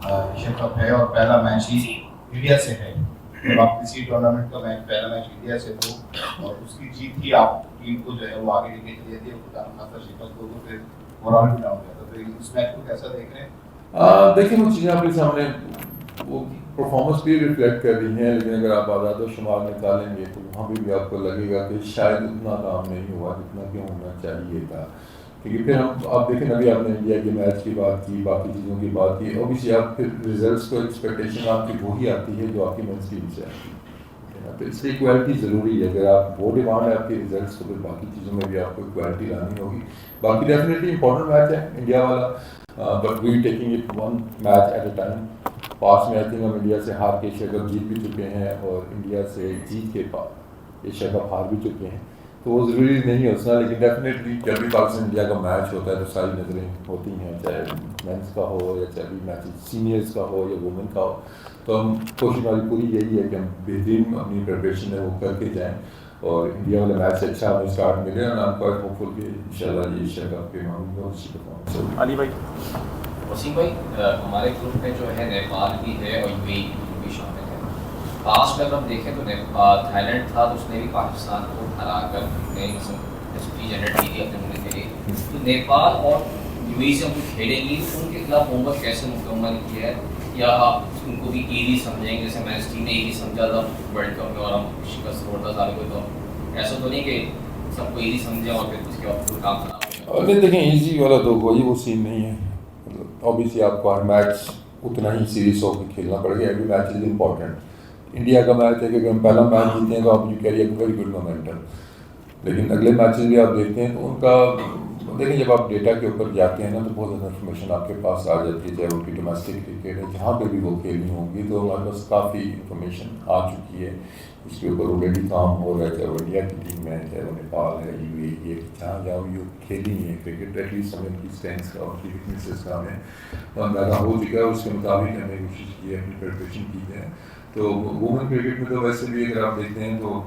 Asia cup है और पहला मैच ही इंडिया से है, और आप किसी टूर्नामेंट का मैच पहला मैच इंडिया से हो और उसकी जीत ही आप टीम को जो है वो आगे लेके चली जाती है, खुदा खासा शिकस्त हो तो फिर मोरल भी डाउन हो जाता है। तो इस मैच को कैसा देख रहे हैं? देखिए वो चीज़ें आपके सामने वो परफॉर्मेंस भी रिफ्लेक्ट कर रही हैं, लेकिन अगर आप आज़ाद और शुमार निकालेंगे तो वहाँ भी आपको लगेगा कि शायद उतना काम नहीं हुआ जितना कि होना चाहिए था। क्योंकि फिर हम आप देखें अभी आपने इंडिया के मैच की बात की, बाकी चीज़ों की बात की, ऑब्वियसली आप फिर रिजल्ट्स को एक्सपेक्टेशन आपकी वही आती है जो आपकी मेंस टीम से आती है। तो इसलिए इक्वालिटी ज़रूरी है। अगर आप वो डिमांड है आपकी रिजल्ट्स तो फिर बाकी चीज़ों में भी आपको इक्वालिटी लानी होगी। बाकी डेफिनेटली इंपॉर्टेंट मैच है इंडिया वाला, but we taking it one match at a time. पास में आई थिंक हम इंडिया से हार के एशिया कप जीत भी चुके हैं और इंडिया से जीत के एशिया कप हार भी चुके हैं, तो वो ज़रूरी नहीं है उतना। लेकिन डेफिनेटली जब भी पाकिस्तान इंडिया का मैच होता है तो सारी नज़रें होती हैं, चाहे मेंस का हो या चाहे भी मैच सीनियर्स का हो या वुमेन का हो। तो हम कोशिश हमारी पूरी यही है कि हम बेहतरीन अपनी प्रिपरेशन है वो करके जाएँ और इंडिया वाले मैच से अच्छा हमें स्टार्ट मिले और आई एम क्वाइट होपफुल कि इंशाल्लाह ये एशिया कप के मामले में बहुत अच्छी परफॉर्मेंस होगी। अली भाई, वसीम भाई, हमारे ग्रुप में जो है नेपाल भी है और यूएई भी शामिल है। पास्ट में अगर हम देखें तो थाईलैंड था तो उसने भी पाकिस्तान को हरा कर हिस्ट्री जनरेट की थी अपने मुल्क के लिए। तो नेपाल और यूएई से हम खेलेंगी, उनके खिलाफ होमवर्क कैसे मुकम्मल किया है, या आप उनको भी ईजी समझेंगे? जैसे मैंने टीम ने ईजी समझा था वर्ल्ड कप में और हम शिकस्त होता सारे को, तो ऐसा तो नहीं कि सबको ईजी समझें और फिर उसके बाद पूरा काम खराब हो। नहीं देखें, ईजी वाला तो कोई वो सीन नहीं है। ऑब्वियसली आपको हर मैच उतना ही सीरियस होकर खेलना पड़ेगा। Every match is important. India का मैच है कि अगर हम पहला मैच जीते हैं तो आप you carry very good momentum, लेकिन अगले मैचेस भी आप देखते हैं तो उनका देखिए जब आप डेटा के ऊपर जाते हैं ना तो बहुत ज़्यादा इन्फॉर्मेशन आपके पास आ जाती है, चाहे उनकी डोमेस्टिक क्रिकेट है जहाँ पे भी वो खेलनी होगी तो हमारे पास काफ़ी इन्फॉर्मेशन आ चुकी है। इसके ऊपर ऑलरेडी काम हो रहा है, चाहे वो इंडिया की टीम है, चाहे वो नेपाल है, यूएई है, जहाँ जहाँ वो खेली है क्रिकेट, एटलीस्ट हमें उनकी स्ट्रेंथ्स का उनकी वीकनेसेस का हमें अंदाजा हो चुका है। उसके मुताबिक हमने कोशिश की है, अपनी प्रिपरेशन की है। तो वुमेन क्रिकेट में तो वैसे भी अगर आप देखते हैं तो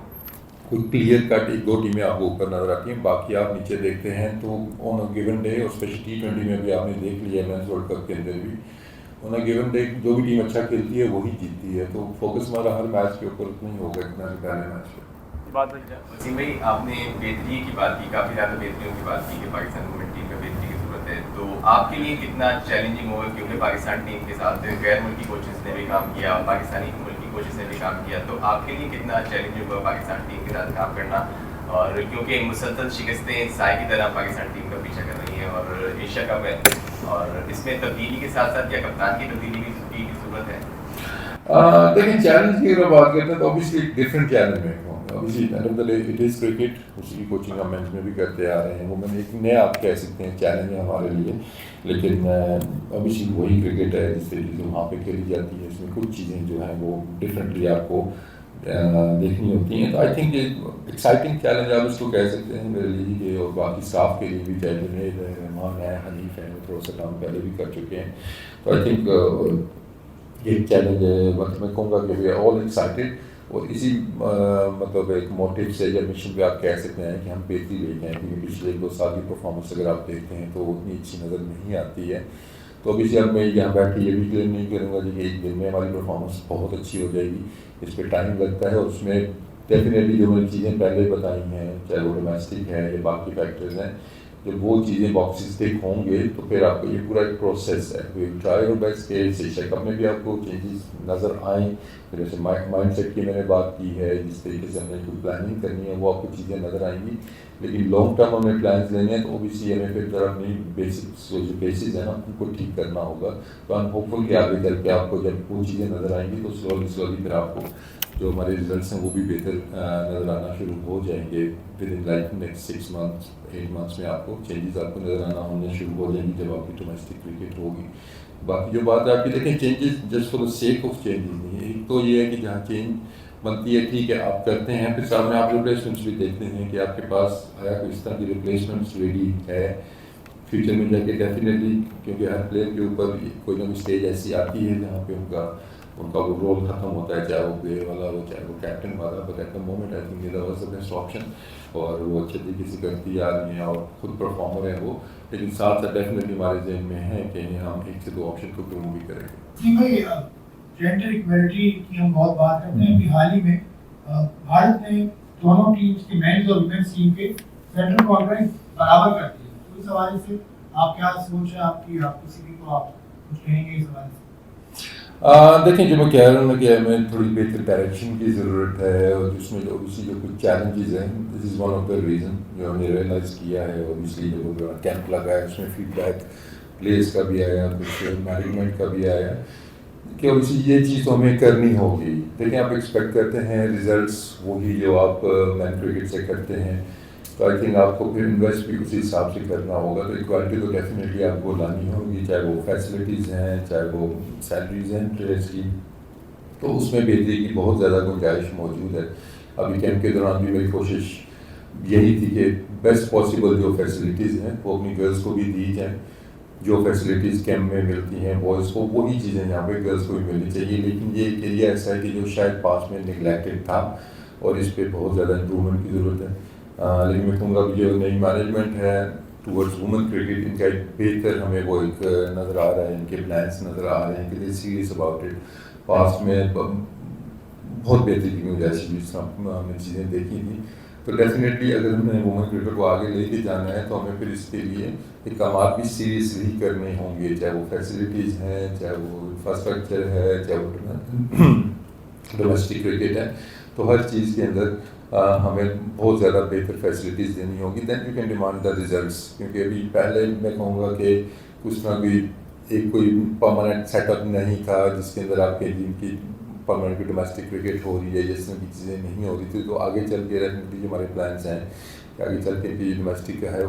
कोई क्लियर कट एक दो टीमें आपको ऊपर नजर आती हैं, बाकी आप नीचे देखते हैं तो ऑन अ गिवन डे, और स्पेशली T20 में भी आपने देख लिया मेंस वर्ल्ड कप के अंदर भी ऑन अ गिवन डे जो भी टीम अच्छा खेलती है वही जीतती है। तो फोकस हमारा हर मैच के ऊपर उतना ही होगा जितना कि पहले मैच पे। वसीम भाई, आपने बेहतरी की बात की, काफ़ी ज़्यादा बेहतरियों की बात की कि पाकिस्तान वुमेन टीम में बेहतरी की ज़रूरत है, तो आपके लिए कितना चैलेंजिंग होगा? क्योंकि पाकिस्तान टीम के साथ गैर मुल्की कोचेस ने भी काम किया, पाकिस्तानी मुल्की कोचेस ने भी काम किया, तो आपके लिए कितना चैलेंजिंग होगा पाकिस्तान टीम के साथ काम करना? और क्योंकि मुसलसल शिकस्तें साय की तरह पाकिस्तान टीम का पीछा कर रही हैं और एशिया कप है, और इसमें तब्दीली के साथ साथ क्या कप्तान की तब्दीली की ज़रूरत है? देखिए चैलेंज की अगर बात करते हैं तो ऑब्वियसली डिफरेंट चैलेंज में obviously end of the day it is cricket, उसकी कोचिंग हम मेंस में भी करते आ रहे हैं। वुमेन एक नया आप कह सकते हैं चैलेंज है हमारे लिए, लेकिन ऑब्वियसली वही क्रिकेट है जिस तरीके से वहाँ पे खेली जाती है। इसमें कुछ चीज़ें जो हैं वो डिफरेंटली आपको देखनी होती हैं। तो आई थिंक ये एक्साइटिंग चैलेंज आप इसको कह सकते हैं मेरे लिए और बाकी स्टाफ के लिए भी, चाहे जुनैद है, रहमान है, हनीफ है, वो थोड़ा सा काम पहले भी कर चुके हैं। तो आई थिंक ये चैलेंज है, मतलब मैं कहूँगा कि वी आर ऑल एक्साइटेड और इसी मतलब एक मोटिव से या मिशन पे आप कह सकते हैं कि हम बेहतरी ले जाएँ। क्योंकि पिछले 2 साल की परफॉर्मेंस अगर आप देखते हैं तो उतनी अच्छी नज़र नहीं आती है। तो अभी से अब मैं यहाँ बैठ के ये भी क्लेम नहीं करूँगा कि एक दिन में हमारी परफॉर्मेंस बहुत अच्छी हो जाएगी। इस पर टाइम लगता है और उसमें डेफिनेटली जो मैंने चीज़ें पहले बताई हैं, चाहे वो डोमेस्टिक है या बाकी फैक्टर्स हैं, जब वो चीज़ें बॉक्सेस टिक होंगे तो फिर आपको ये पूरा एक प्रोसेस है। वी ट्राई आवर बेस्ट के एशिया कप में भी आपको चेंजेस नज़र आएँ। फिर जैसे माइंड सेट की मैंने बात की है, जिस तरीके से हमने कोई प्लानिंग करनी है वो आपको चीज़ें नज़र आएंगी। लेकिन लॉन्ग टर्म हमें प्लान्स लेने हैं तो ओबीसी हमें फिर जरा अपनी बेसिक्स जो बेसिस है ना उनको ठीक करना होगा। तो आई एम होपफुल कि आगे चल के आपको जब वो चीज़ें नज़र आएंगी तो स्लोली फिर आपको जो हमारे रिजल्ट्स हैं वो भी बेहतर नज़र आना शुरू हो जाएंगे। With in like next 6 months 8 months में आपको चेंजेस आपको नज़र आना होने शुरू हो जाएंगी जब आपकी डोमेस्टिक क्रिकेट होगी। बाकी जो बात है आपकी, देखें changes just for the sake of changes नहीं है। एक तो ये है कि जहाँ चेंज बनती है ठीक है आप करते हैं, फिर साथ में आप रिप्लेसमेंट्स भी देखते हैं कि आपके पास आया कोई इस तरह की रिप्लेसमेंट्स रेडी है फ्यूचर में जाके डेफिनेटली, क्योंकि हर प्लेयर के ऊपर कोई ना कोई स्टेज ऐसी आती है जहाँ पे उनका उनका वो रोल ख़त्म होता है, चाहे वो प्ले वाला हो चाहे वो कैप्टन वाला, but at the moment I think Neeraj was the best option और वो अच्छे तरीके से करती आ रही हैं और खुद परफॉर्मर हैं वो, लेकिन साथ साथ डेफिनेटली हमारे जहन में है कि हम 1 से 2 ऑप्शन को ग्रूम भी करेंगे। जी भाई, जेंडर इक्वलिटी की हम बहुत बात करते हैं, अभी हाल ही में भारत ने दोनों टीम्स के मेंस और वुमेन्स टीम के सेंट्रल कॉन्ट्रैक्ट बराबर कर दिए, तो इस हवाले से आप क्या सोच है आपकी, आप किसी भी को आप कुछ कहेंगे इस हवाले से? देखें, जो मैं कह रहा हूँ ना कि हमें थोड़ी बेहतर डायरेक्शन की ज़रूरत है और जिसमें जो कुछ चैलेंजेस हैं, this is one of the reason जो हमने रियलाइज़ किया है। ऑब्वियसली जो कैंप लगा है उसमें फीडबैक प्लेयर्स का भी आया, कुछ मैनेजमेंट का भी आया कि ऑब्वियसली ये चीज़ तो हमें करनी होगी। देखिए, आप एक्सपेक्ट करते हैं रिजल्ट्स वही जो आप मैन क्रिकेट से करते हैं, तो आई थिंक आपको फिर इन्वेस्ट भी उसी हिसाब से करना होगा। तो इक्वालिटी तो डेफिनेटली आपको लानी होगी, चाहे वो फैसिलिटीज़ हैं चाहे वो सैलरीज हैं प्लेयर्स की, तो उसमें बेहतरी की बहुत ज़्यादा गुंजाइश मौजूद है। अभी कैंप के दौरान भी मेरी कोशिश यही थी कि बेस्ट पॉसिबल जो फैसिलिटीज़ हैं वो अपनी गर्ल्स को भी दी जाएँ, जो फैसिलिटीज़ कैंप में मिलती हैं बॉयज़ को वही चीज़ें यहाँ पे गर्ल्स को भी मिलनी चाहिए। लेकिन ये एक एरिया ऐसा है कि जो शायद पास में निगलेक्टेड था और इस पर बहुत ज़्यादा इम्प्रूवमेंट की ज़रूरत है। लेकिन मैं कहूँगा कि जो नई मैनेजमेंट है टूवर्ड्स वुमेन क्रिकेट, इनका एक बेहतर हमें वो एक नज़र आ रहा है, इनके प्लान्स नज़र आ रहे हैं कि दे सीरियस अबाउट इट। पास्ट में बहुत बेहतरी की गुंजाइश जिस तरह हमने चीज़ें देखी थी, तो डेफिनेटली अगर हमें वुमेन क्रिकेट को आगे लेके जाना है तो हमें फिर इसके लिए इक़दाम भी सीरियसली करने होंगे, चाहे वो फैसिलिटीज़ हैं, चाहे वो इंफ्रास्ट्रक्चर है, चाहे वो डोमेस्टिक क्रिकेट है, तो हर चीज़ के अंदर हमें बहुत ज़्यादा बेहतर फैसिलिटीज़ देनी होगी। Then you can demand the results, क्योंकि अभी पहले मैं कहूँगा कि कुछ ना कोई परमानेंट सेटअप नहीं था जिसके अंदर आपके जिनकी परमानेंट डोमेस्टिक क्रिकेट हो रही है, जिस तरह की चीज़ें नहीं हो रही थी। तो आगे चल के डेफिनेटली हमारे प्लान्स हैं कि आगे चल के डोमेस्टिक का है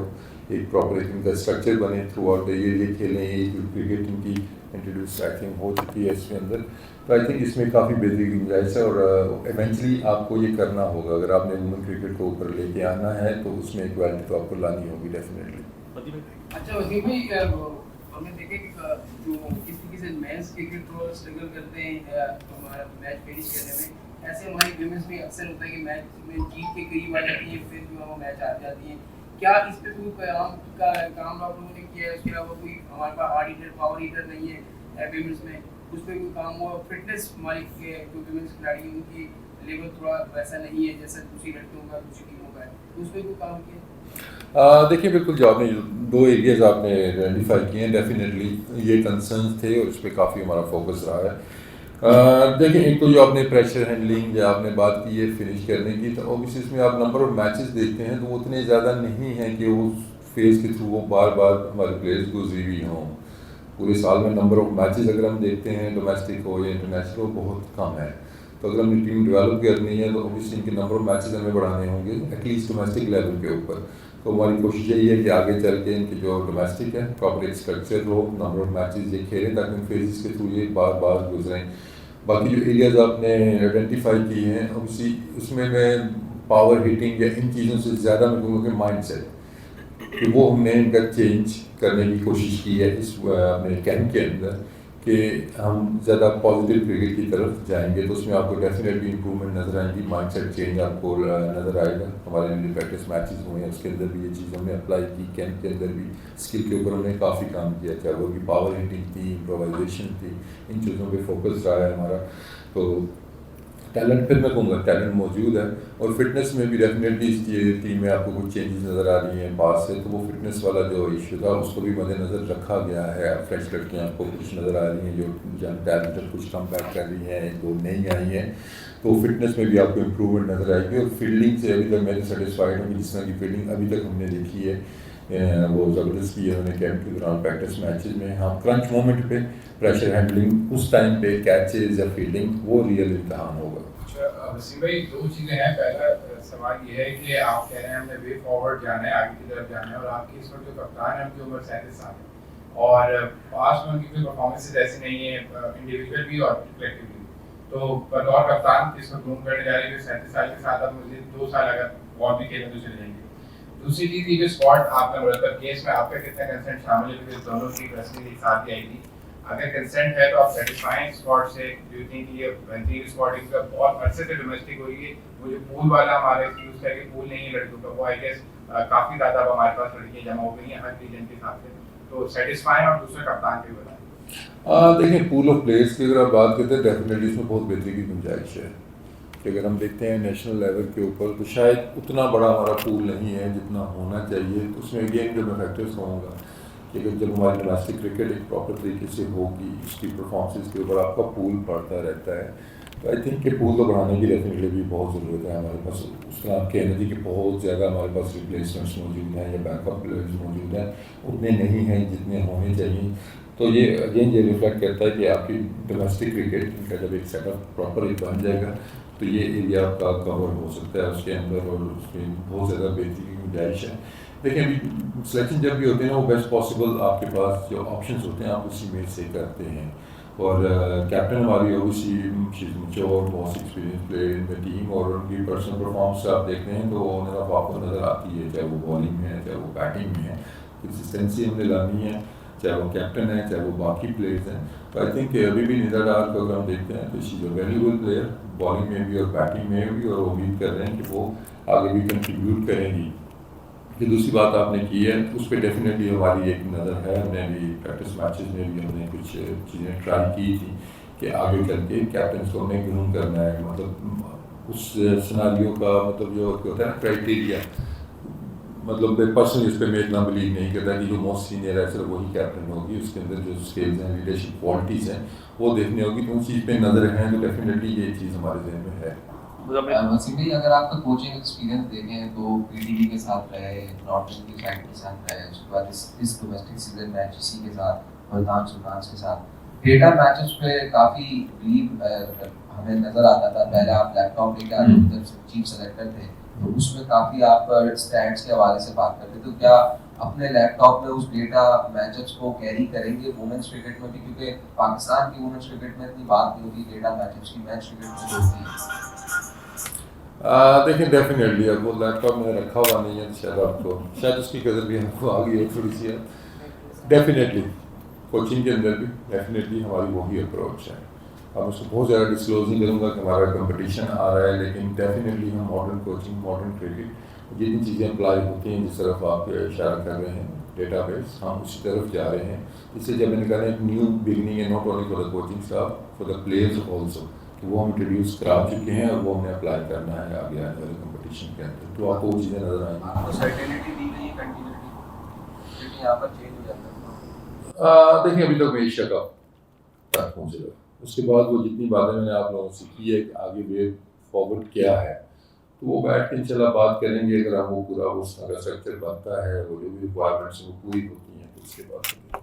एक प्रॉपर इनका स्ट्रक्चर बने थ्रू आउट द ईयर, ये खेलें, ये क्रिकेट इनकी इंट्रोड्यूस आई थिंक हो चुकी है इसके अंदर। तो आई थिंक इसमें काफ़ी बेहतरी की गुंजाइश है और इवेंचुअली आपको ये करना होगा। अगर आपने वुमेन क्रिकेट को ऊपर लेके आना है तो उसमें इक्वालिटी तो आपको लानी होगी डेफिनेटली। अच्छा वसीम भाई, हमने देखे कि जो किस तरीके से मेंस क्रिकेट को स्ट्रगल करते हैं हमारा मैच फिनिश करने में, ऐसे हमारी विमेंस में अक्सर होता है कि मैच में जीत के करीब आ जाती है, फिर जो है मैच हार जाती है। क्या इस पे कोई काम आप लोगों ने किया है? उसके अलावा कोई हमारे पास हार्ड हीटर पावर हीटर नहीं है विमेंस में, उस पर कोई काम हुआ? फिटनेस हमारी जो विमेंस खिलाड़ी हैं उनकी लेवल थोड़ा वैसा नहीं है जैसा दूसरी लड़कियों का दूसरी टीमों का है, तो उस पर कोई काम किया? देखिए, बिल्कुल जो आपने 2 एरियाज़ आपने आइडेंटिफाई किए हैं, डेफिनेटली ये कंसर्न्स थे और इस पर काफ़ी हमारा फोकस रहा है। देखिए, एक तो जो आपने प्रेशर हैंडलिंग या आपने बात की है फिनिश करने की, तो ऑब्वियसली इसमें आप नंबर ऑफ मैचेस देखते हैं तो वो उतने ज़्यादा नहीं हैं कि उस फेज़ के थ्रू वो बार बार हमारे प्लेयर्स गुजरी हुई हों। पूरे साल में नंबर ऑफ मैचेस अगर हम देखते हैं डोमेस्टिक हो या इंटरनेशनल हो, बहुत कम है। तो अगर हमने टीम डेवलप करनी है तो ऑब्वियसली इनके नंबर ऑफ मैचेस हमें बढ़ाने होंगे एटलीस्ट डोमेस्टिक लेवल के ऊपर। तो हमारी कोशिश यही है कि आगे चल के इनकी जो डोमेस्टिक है प्रॉपर एक स्ट्रक्चर हो, नंबर ऑफ मैचेस ये खेलें ताकि उन फेजेस के थ्रू ये बार बार गुजरें। बाकी जो एरियाज़ आपने आइडेंटिफाई किए हैं ऑब्वियसली उसमें मैं पावर हिटिंग या इन चीज़ों से ज़्यादा मैं कहूँगा कि माइंड सेट कि वो हमने इनका चेंज करने की कोशिश की है इस अपने कैंप के अंदर कि हम ज़्यादा पॉजिटिव क्रिकेट की तरफ जाएंगे। तो उसमें आपको डेफिनेटली इंप्रूवमेंट नज़र आएगी, माइंडसेट चेंज आपको नज़र आएगा। हमारे जो प्रैक्टिस मैचेस हुए हैं उसके अंदर भी ये चीज़ हमने अप्लाई की, कैंप के अंदर भी स्किल के ऊपर हमने काफ़ी काम किया, चाहे वो भी पावर हिटिंग थी, इम्प्रोवाइजेशन थी, इन चीज़ों पे फोकस रहा है हमारा। तो टैलेंट फिर मैं कहूँगा टैलेंट मौजूद है और फिटनेस में भी डेफिनेटली इस टीम में आपको कुछ चेंजेस नज़र आ रही हैं पास से, तो वो फिटनेस वाला जो इशू था उसको भी मद्देनज़र रखा गया है। फ्रेश लड़कियाँ आपको कुछ नज़र आ रही हैं जो टैलेंटेड कुछ कम बैक कर रही हैं, 2 नई आई हैं, तो फिटनेस में भी आपको इम्प्रूवमेंट नज़र आएगी। और फील्डिंग से अभी तक मैं तो सेटिस्फाइड हूँ कि जिस तरह की फील्डिंग अभी तक हमने देखी है वो ज़बरदस्त की है उन्होंने कैंप के दौरान प्रैक्टिस मैचेस में। हाँ, क्रंच मोमेंट पे प्रेशर हैंडलिंग उस टाइम पे कैचेज या फील्डिंग वो रियल इम्तहान होगा। वसीम भाई, 2 चीज़ें हैं। पहला सवाल ये है कि आप कह रहे हैं हमने वे फॉरवर्ड जाना है, आगे की तरफ जाना है, और आपकी इस वक्त जो कप्तान है उनकी उम्र 37 साल है और पास में उनकी कोई परफॉर्मेंसेज ऐसी नहीं है इंडिविजुअल भी और कलेक्टिवली। तो बतौर कप्तान इस वक्त ग्रूम करने जा रही है 37 साल के साथ, आप मुझे 2 साल अगर और भी खेलें तो चले जाएंगे। दूसरी चीज़ ये जो स्क्वाड आपने मुरतब किया इसमें आपका कितना कंसेंट शामिल है? क्योंकि दोनों की रस्मी एक साथ ही आई थी। اگر کنسنٹ ہے تو آپ سیٹسفائی اسکواڈ سے؟ ڈو یو تھنک یہ بہترین اسکواڈنگ کا بہت عرصے سے ڈومیسٹک ہو رہی ہے؟ وہ جو پول والا ہمارے یوز کر کے پول نہیں ہے لڑکیوں کا، وہ آئی گیس کافی زیادہ اب ہمارے پاس لڑکیاں جمع ہو گئی ہیں ہر ریجن کے حساب سے، تو سیٹسفائی اور دوسرے کپتان کے بتائیں۔ دیکھیں پول آف پلیئرس کی اگر آپ بات کرتے ہیں ڈیفینیٹلی اس میں بہت بہتری کی گنجائش ہے، کہ اگر ہم دیکھتے ہیں نیشنل لیول کے اوپر تو شاید اتنا بڑا ہمارا پول نہیں ہے جتنا ہونا چاہیے. تو اس میں اگین جو میں فیکٹرس کہوں گا کہ اگر جب ہماری ڈومیسٹک کرکٹ ایک پراپر طریقے سے ہوگی، اس کی پرفارمنسز کے اوپر آپ کا پول بڑھتا رہتا ہے، تو آئی تھنک کہ پول کو بڑھانے کی ڈیفینیٹلی بھی بہت ضرورت ہے. ہمارے پاس اس طرح آپ کہہ رہے کہ بہت زیادہ ہمارے پاس ریپلیسمنٹس موجود ہیں یا بیک اپ پلیئرز موجود ہیں، اتنے نہیں ہیں جتنے ہونے چاہیے. تو یہ اگین یہ ریفلیکٹ کرتا ہے کہ آپ کی ڈومیسٹک کرکٹ کا جب ایک سیٹ اپ پراپر ایک بن جائے گا تو یہ ایریا آپ کا کور ہو سکتا ہے اس کے اندر، اور اس میں بہت زیادہ بہتری کی گنجائش ہے. دیکھیں ابھی سلیکشن جب بھی ہوتے ہیں نا، وہ بیسٹ پاسبل آپ کے پاس جو آپشنس ہوتے ہیں آپ اسی میں سے کرتے ہیں. اور کیپٹن ہماری obviously mature most experience player in the team, اور ان کی پرسنل پرفارمنس آپ دیکھتے ہیں تو انہیں آپ کو نظر آتی ہے، چاہے وہ بالنگ میں ہے چاہے وہ بیٹنگ میں ہے. کنسسٹنسی ہم نے لانی ہے، چاہے وہ کیپٹن ہے چاہے وہ باقی پلیئرز ہیں. تو آئی تھنک کہ ابھی بھی ندا ڈار کو اگر ہم دیکھتے ہیں تو شی از اے ویلیبل پلیئر، بالنگ میں بھی اور بیٹنگ میں بھی، اور امید کر رہے ہیں کہ وہ آگے بھی کنٹریبیوٹ کریں گی. پھر دوسری بات آپ نے کی ہے اس پہ ڈیفینیٹلی ہماری ایک نظر ہے. ہم نے بھی پریکٹس میچز میں بھی ہم نے کچھ چیزیں ٹرائی کی تھی کہ آگے چل کے کیپٹنس کو ہمیں گروم کرنا ہے، مطلب اس سناریو کا مطلب جو ہوتا ہے نا کرائٹیریا، مطلب پرسنلی اس پہ میں اتنا بلیو نہیں کرتا کہ جو موسٹ سینئر ہے صرف وہی کیپٹن ہوگی. اس کے اندر جو اسکلز ہیں، لیڈرشپ کوالٹیز ہیں وہ دیکھنی ہوگی. تو ان چیز پہ نظر ہیں تو ڈیفینیٹلی یہ چیز ہمارے ذہن میں ہے. وسیم بھائی اگر آپ کا کوچنگ ایکسپیرینس دیکھیں تو پی ڈی بی کے ساتھ رہے، نارتھ ایسٹ کی سائڈ کے ساتھ رہے، اس کے بعد اس ڈومیسٹک سیزن میں اسی کے ساتھ ملتان سلطانز کے ساتھ ڈیٹا میچز پہ کافی بلیو ہمیں نظر آتا تھا. پہلے آپ لیپ ٹاپ لے کے آتے تھے، چیف سلیکٹر تھے تو اس میں کافی آپ اسٹیٹس کے حوالے سے بات کرتے. تو کیا اپنے لیپ ٹاپ میں اس ڈیٹا میچ اپس کو کیری کریں گے وومنس کرکٹ میں بھی؟ کیونکہ پاکستان کی وومنس کرکٹ میں اتنی بات نہیں ہوتی ڈیٹا میچ اپس کی، میچ کرکٹ میں ہوتی ہے. دیکھیں ڈیفینیٹلی اب وہ لیپ ٹاپ میں رکھا ہوا نہیں ہے، شاید آپ کو شاید اس کی قدر بھی آپ کو آ گئی ہے تھوڑی سی ہے. ڈیفینیٹلی کوچنگ کے اندر بھی ڈیفینیٹلی ہماری وہی اپروچ ہے. اب اس کو بہت زیادہ ڈسکلوز نہیں کروں گا کہ ہمارا کمپٹیشن آ رہا ہے، لیکن ڈیفینیٹلی ہم ماڈرن کوچنگ، ماڈرن کرکٹ جتنی چیزیں اپلائی ہوتی ہیں جس طرف آپ اشارہ کر رہے ہیں ڈیٹا بیس، ہم اسی طرف جا رہے ہیں. اس سے جب میں نے کہا ایک نیو بگننگ ہے، not only for the coaching staff, for the players also, کہ وہ ہم انٹروڈیوس کرا چکے ہیں اور وہ ہمیں اپلائی کرنا ہے آگے آنے والے کمپٹیشن کے اندر. تو آپ کو وہ چیزیں نظر آئیں گی. آپ کو سرٹینٹی دی گئی ہے کنٹینیوٹی، کیونکہ یہاں پر چینج ہو جاتا ہے. دیکھیں ابھی تک ایشیا کپ تک پہنچے گا، اس کے بعد وہ جتنی باتیں میں نے آپ لوگوں سے کی ہے کہ آگے وے فارورڈ کیا ہے، تو وہ بیٹھ کے انشاءاللہ بات کریں گے. اگر ہم وہ پورا اس کا اسٹرکچر بنتا ہے، وہ جو بھی ریکوائرمنٹس وہ پوری ہوتی ہیں تو اس کے بعد